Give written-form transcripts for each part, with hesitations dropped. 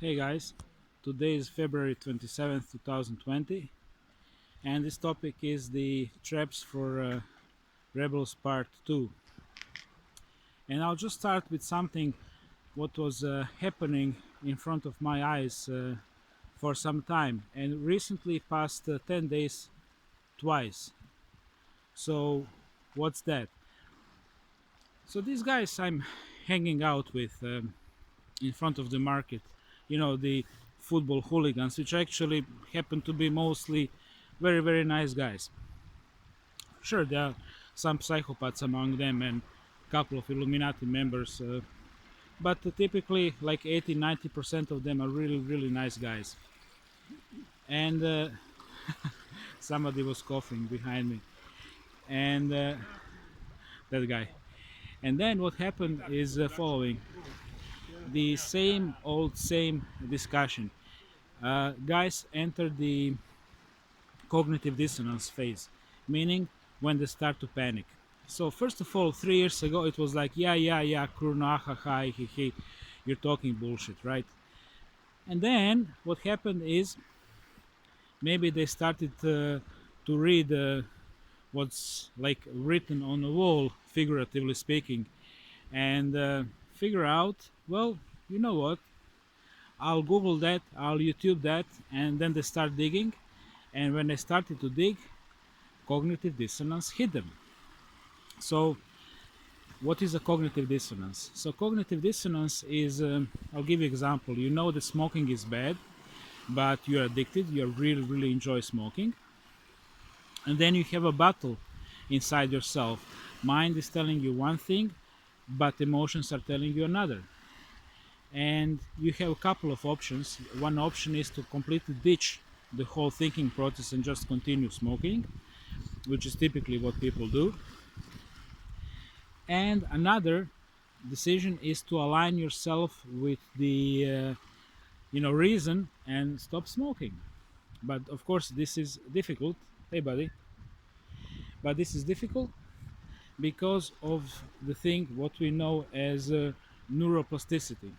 Hey guys, today is February 27th, 2020, and this topic is the traps for Rebels Part 2. And I'll just start with something what was happening in front of my eyes for some time, and recently past 10 days twice. So, what's that? So, these guys I'm hanging out with in front of the market, the football hooligans, which actually happen to be mostly very, very nice guys. Sure, there are some psychopaths among them and a couple of Illuminati members, but typically like 80-90% of them are really, really nice guys. And somebody was coughing behind me, and that guy. And then what happened is following the same old, same discussion. Guys enter the cognitive dissonance phase, meaning when they start to panic. So first of all, 3 years ago, it was like, yeah, Kruno, ha, ha, he, you're talking bullshit, right? And then what happened is maybe they started to read what's like written on the wall, figuratively speaking, and figure out, well, you know what? I'll Google that, I'll YouTube that, and then they start digging. And when they started to dig, cognitive dissonance hit them. So, what is a cognitive dissonance? So, cognitive dissonance is, I'll give you an example. You know that smoking is bad, but you're addicted, you really, really enjoy smoking. And then you have a battle inside yourself. Mind is telling you one thing, but emotions are telling you another. And you have a couple of options. One option is to completely ditch the whole thinking process and just continue smoking, which is typically what people do. And another decision is to align yourself with the reason and stop smoking. But of course this is difficult. Hey buddy. But this is difficult because of the thing what we know as neuroplasticity.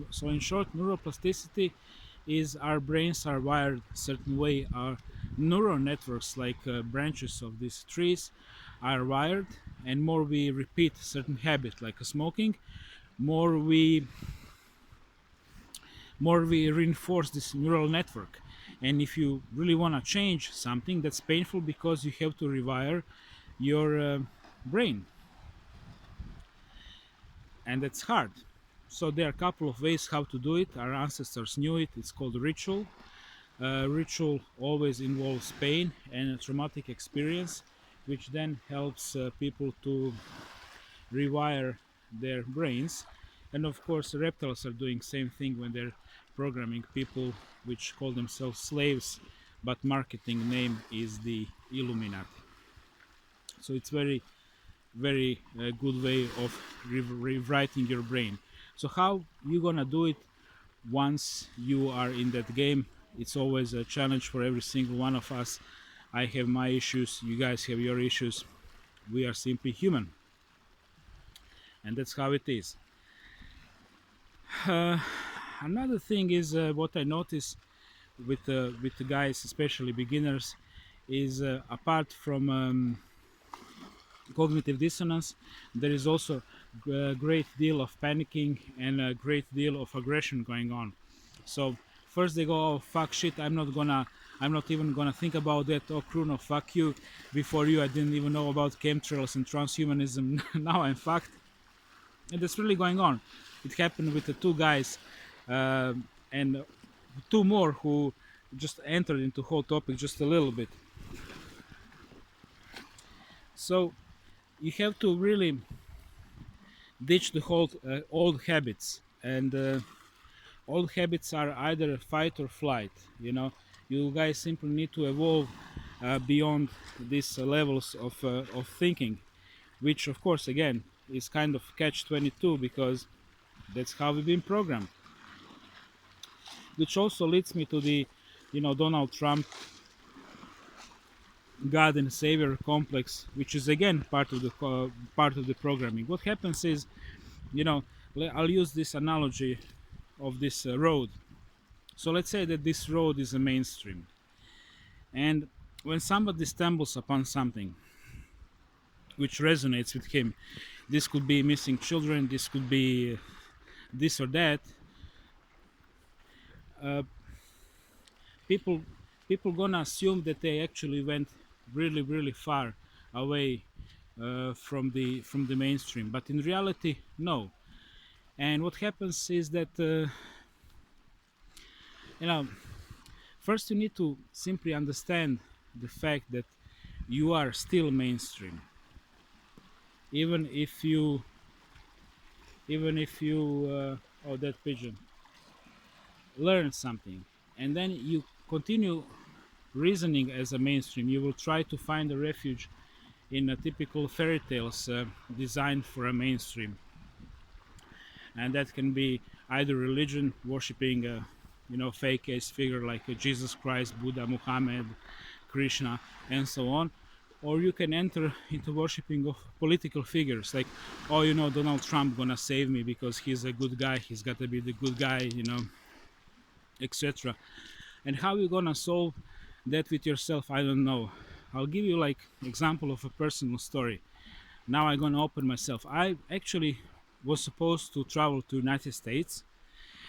So in short, neuroplasticity is our brains are wired a certain way. Our neural networks, like branches of these trees, are wired, and more we repeat certain habit like smoking, more we reinforce this neural network. And if you really want to change something, that's painful because you have to rewire your brain, and that's hard. So there are a couple of ways how to do it. Our ancestors knew it. It's called ritual. Ritual always involves pain and a traumatic experience, which then helps people to rewire their brains. And of course, reptiles are doing same thing when they're programming people, which call themselves slaves, but marketing name is the Illuminati. So it's very, very good way of rewriting your brain. So how you gonna do it once you are in that game? It's always a challenge for every single one of us. I have my issues, you guys have your issues. We are simply human, and that's how it is. Another thing is what I notice with the guys, especially beginners, is apart from cognitive dissonance, there is also a great deal of panicking and a great deal of aggression going on. So first they go, oh fuck shit, I'm not even gonna think about that. Oh Kruno, fuck you. Before you I didn't even know about chemtrails and transhumanism. Now I'm fucked. And that's really going on. It happened with the two guys and two more who just entered into the whole topic just a little bit. So you have to really ditch the whole old habits, and old habits are either fight or flight. You guys simply need to evolve beyond these levels of thinking, which of course again is kind of catch-22 because that's how we've been programmed. Which also leads me to the Donald Trump God and Savior complex, which is again part of the programming. What happens is, I'll use this analogy of this road. So let's say that this road is a mainstream, and when somebody stumbles upon something which resonates with him, this could be missing children, this could be this or that. uh, people people gonna assume that they actually went really really far away from the mainstream, but in reality no. And what happens is that you know first you need to simply understand the fact that you are still mainstream, even if you oh, that pigeon, learn something, and then you continue reasoning as a mainstream. You will try to find a refuge in a typical fairy tales designed for a mainstream, and that can be either religion, worshipping a fake ace figure like Jesus Christ, Buddha, Muhammad, Krishna, and so on, or you can enter into worshipping of political figures like, oh, Donald Trump gonna save me because he's a good guy, he's got to be the good guy, etc. And how you gonna solve that with yourself, I don't know. I'll give you like example of a personal story. Now I'm gonna open myself. I actually was supposed to travel to United States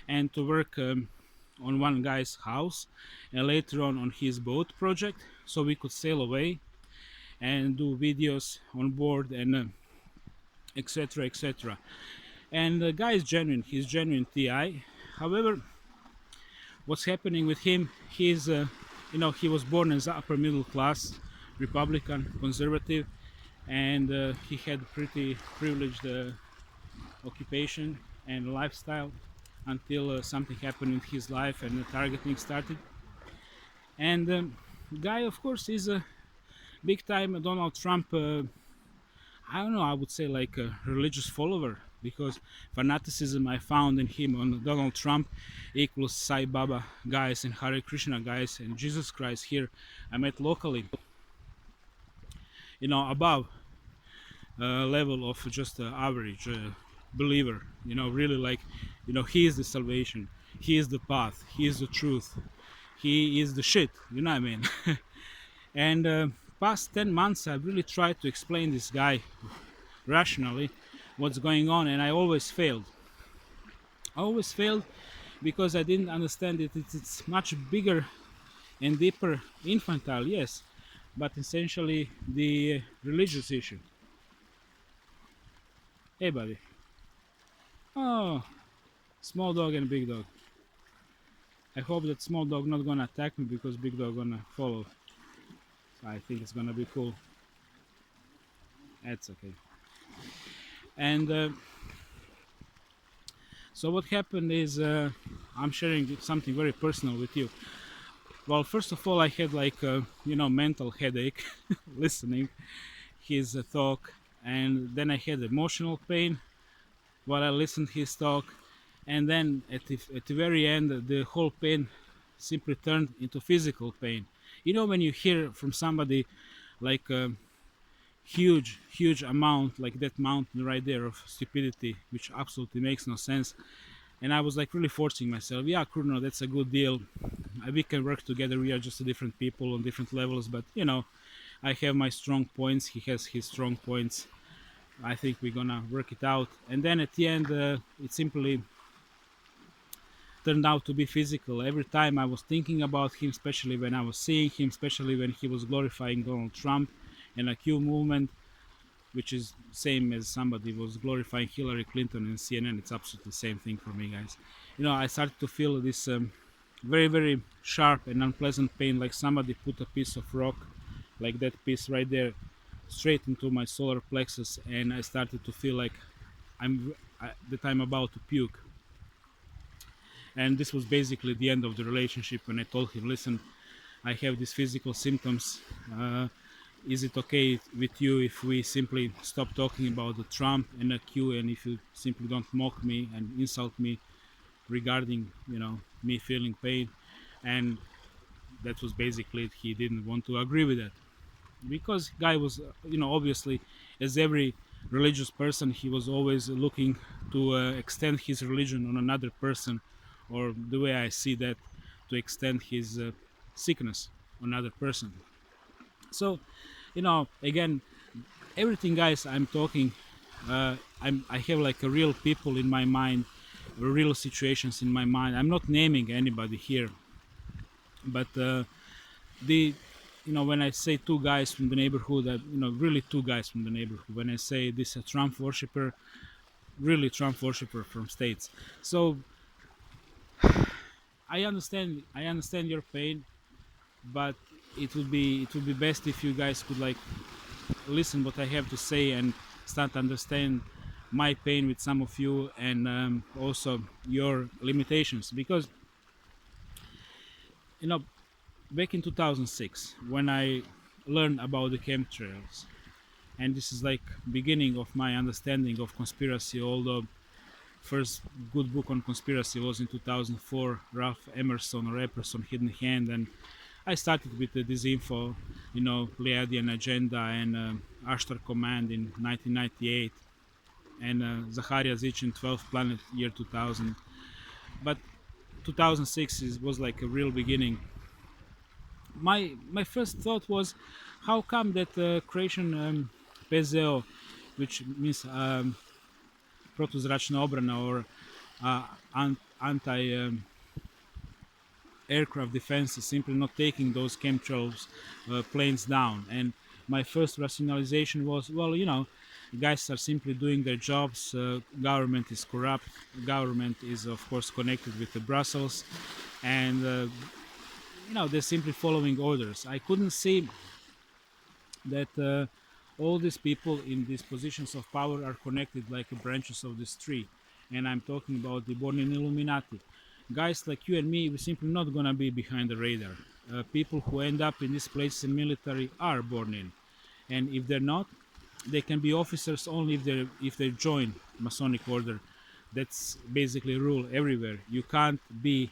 and to work on one guy's house and later on his boat project, so we could sail away and do videos on board and etc etc. And the guy is genuine, he's genuine TI. However, what's happening with him, he's he was born as upper middle class Republican conservative, and he had pretty privileged occupation and lifestyle until something happened in his life and the targeting started. And guy of course is a big time Donald Trump, I don't know, I would say like a religious follower, because fanaticism I found in him on Donald Trump equals Sai Baba guys and Hare Krishna guys and Jesus Christ here I met locally, above level of just average believer, really like, he is the salvation, he is the path, he is the truth, he is the shit, you know what I mean? And past 10 months I've really tried to explain this guy rationally what's going on, and I always failed. Because I didn't understand it. It's much bigger and deeper, infantile, yes, but essentially the religious issue. Hey buddy. Oh, small dog and big dog. I hope that small dog not gonna attack me because big dog gonna follow. So I think it's gonna be cool. That's okay. And so what happened is, I'm sharing something very personal with you. Well, first of all, I had like mental headache listening his talk, and then I had emotional pain while I listened his talk, and then at the very end the whole pain simply turned into physical pain. When you hear from somebody like huge amount, like that mountain right there of stupidity, which absolutely makes no sense, and I was like really forcing myself, yeah, Kurno, that's a good deal, we can work together, we are just different people on different levels, but I have my strong points, he has his strong points, I think we're gonna work it out. And then at the end it simply turned out to be physical. Every time I was thinking about him, especially when I was seeing him, especially when he was glorifying Donald Trump and a Q movement, which is same as somebody was glorifying Hillary Clinton and CNN. It's absolutely the same thing for me, guys. I started to feel this very, very sharp and unpleasant pain, like somebody put a piece of rock, like that piece right there, straight into my solar plexus, and I started to feel like that I'm about to puke. And this was basically the end of the relationship when I told him, listen, I have these physical symptoms. Is it okay with you if we simply stop talking about the Trump and the Q, and if you simply don't mock me and insult me regarding, me feeling pain? And that was basically it. He didn't want to agree with that, because guy was, obviously, as every religious person, he was always looking to extend his religion on another person or the way I see that, to extend his sickness on another person. So, again, everything, guys, I'm talking, I have like a real people in my mind, real situations in my mind. I'm not naming anybody here, but the when I say two guys from the neighborhood, really two guys from the neighborhood. When I say this a Trump worshipper, really Trump worshipper from states. So I understand your pain, but it would be best if you guys could like listen what I have to say and start to understand my pain with some of you, and also your limitations, because you know back in 2006 when I learned about the chemtrails, and this is like beginning of my understanding of conspiracy, although first good book on conspiracy was in 2004, Ralph Emerson or Epperson, Hidden Hand, and I started with the disinfo, Pleiadian Agenda, and Ashtar Command in 1998, and Zaharia Zich in 12th Planet year 2000. But 2006 was like a real beginning. My first thought was, how come that creation PZO, which means protuzračna obrana, or anti aircraft defense, is simply not taking those chemtrails planes down. And my first rationalization was, well, guys are simply doing their jobs. Government is corrupt. Government is, of course, connected with the Brussels, and they're simply following orders. I couldn't see that all these people in these positions of power are connected like branches of this tree, and I'm talking about the born in Illuminati. Guys like you and me, we're simply not gonna be behind the radar. People who end up in these places in military are born in, and if they're not, they can be officers only if they join Masonic order. That's basically a rule everywhere. You can't be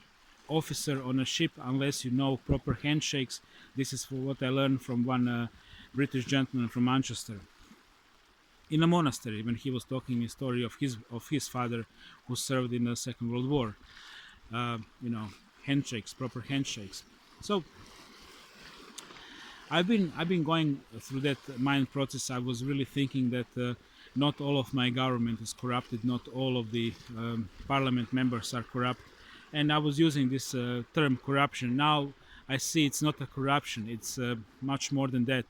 officer on a ship unless you know proper handshakes. This is for what I learned from one British gentleman from Manchester in a monastery, when he was talking a story of his father who served in the Second World War. Handshakes, proper handshakes. So I've been going through that mind process. I was really thinking that not all of my government is corrupted, not all of the parliament members are corrupt, and I was using this term corruption. Now I see it's not a corruption; it's much more than that.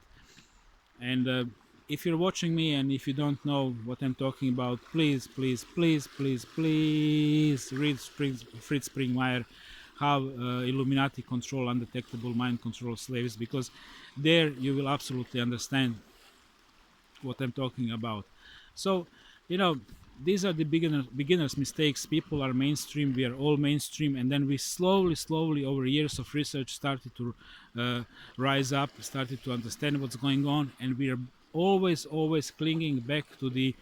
And if you're watching me and if you don't know what I'm talking about, please, please, please, please, please read Fritz Springmeier, How Illuminati Control Undetectable Mind Control Slaves, because there you will absolutely understand what I'm talking about. So, these are the beginners' mistakes. People are mainstream, we are all mainstream, and then we slowly, over years of research, started to rise up, started to understand what's going on, and we are always clinging back to the,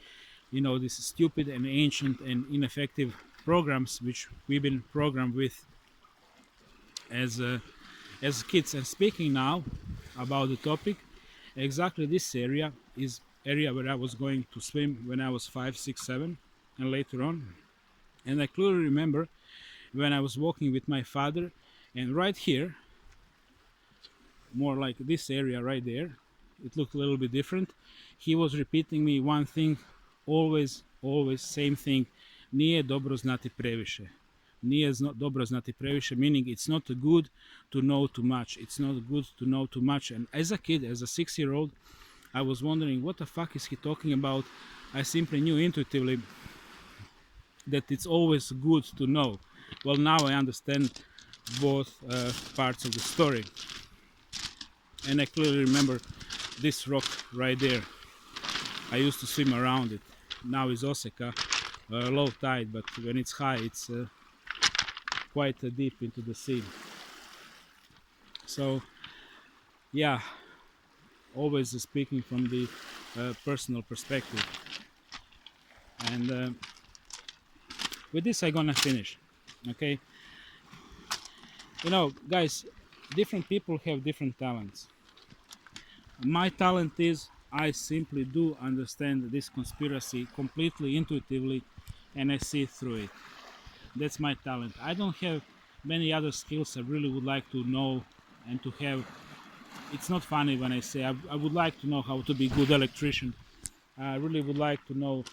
this stupid and ancient and ineffective programs which we've been programmed with as kids. And speaking now about the topic, exactly this area is area where I was going to swim when I was 5, 6, 7, and later on. And I clearly remember when I was walking with my father, and right here, more like this area right there, it looked a little bit different. He was repeating me one thing, always, same thing. Nije dobro znati previše. Nije dobro znati previše, meaning it's not good to know too much. It's not good to know too much. And as a kid, as a 6-year-old, I was wondering, what the fuck is he talking about? I simply knew intuitively that it's always good to know. Well, now I understand both parts of the story. And I clearly remember this rock right there. I used to swim around it. Now it's Oseka, low tide, but when it's high, it's quite deep into the sea. So, yeah, always speaking from the personal perspective. And with this I'm gonna finish. Okay, guys, different people have different talents. My talent is I simply do understand this conspiracy completely intuitively, and I see through it. That's my talent. I don't have many other skills I really would like to know and to have. It's not funny when I say I would like to know how to be good electrician. I really would like to know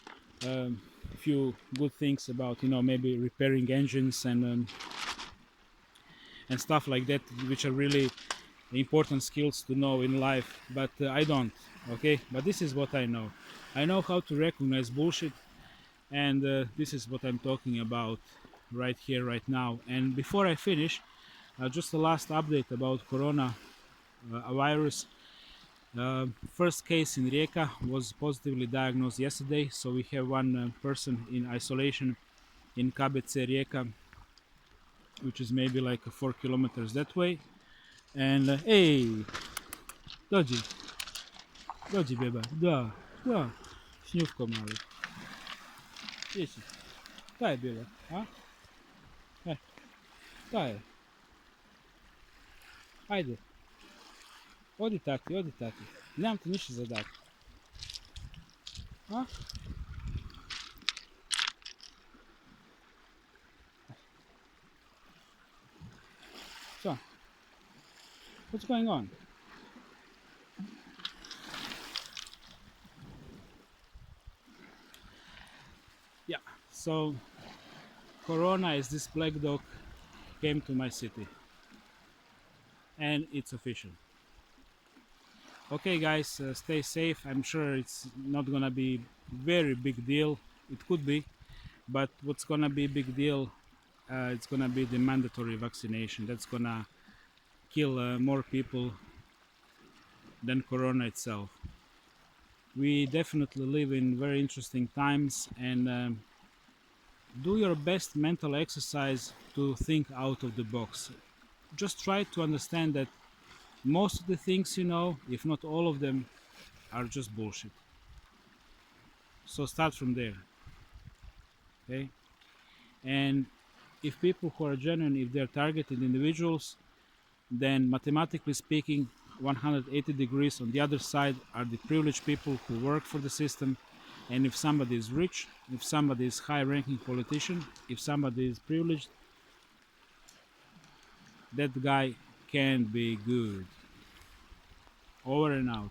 a few good things about, maybe repairing engines and stuff like that, which are really important skills to know in life. But I don't. Okay, but this is what I know. I know how to recognize bullshit, and this is what I'm talking about right here, right now. And before I finish, just a last update about corona virus. First case in Rijeka was positively diagnosed yesterday, so we have one person in isolation in KBC Rijeka, which is maybe like 4 kilometers that way. And hey, dođi, dođi beba, da, šnjuvko mali, ići, šta je bilo, a? E, šta je? Ajde, odi tati, nemam ti ništa za dati, a? So, what's going on? Yeah, so Corona is this black dog came to my city, and it's official. Okay, guys, stay safe. I'm sure it's not gonna be very big deal. It could be, but what's gonna be big deal? It's gonna be the mandatory vaccination. That's gonna kill more people than Corona itself. We definitely live in very interesting times, and do your best mental exercise to think out of the box. Just try to understand that most of the things you know, if not all of them, are just bullshit. So start from there, okay? And if people who are genuine, if they're targeted individuals, then mathematically speaking, 180 degrees on the other side are the privileged people who work for the system. And if somebody is rich, if somebody is high ranking politician, if somebody is privileged, that guy can be good. Over and out.